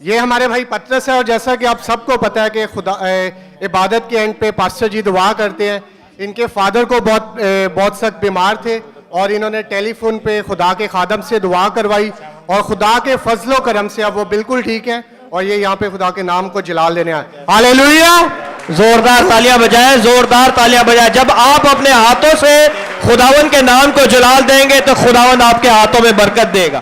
ये हमारे भाई पतरस है, और जैसा कि आप सबको पता है कि खुदा इबादत के एंड पे पास्टर जी दुआ करते हैं। इनके फादर को बहुत सख्त बीमार थे और इन्होंने टेलीफोन पे खुदा के खादम से दुआ करवाई और खुदा के फजलो करम से अब वो बिल्कुल ठीक हैं और ये यहाँ पे खुदा के नाम को जलाल देने आए। हालेलुया! जोरदार तालियां बजाएं, जोरदार तालियां बजाएं। जब आप अपने हाथों से खुदावन के नाम को जलाल देंगे तो खुदावन आपके हाथों में बरकत देगा।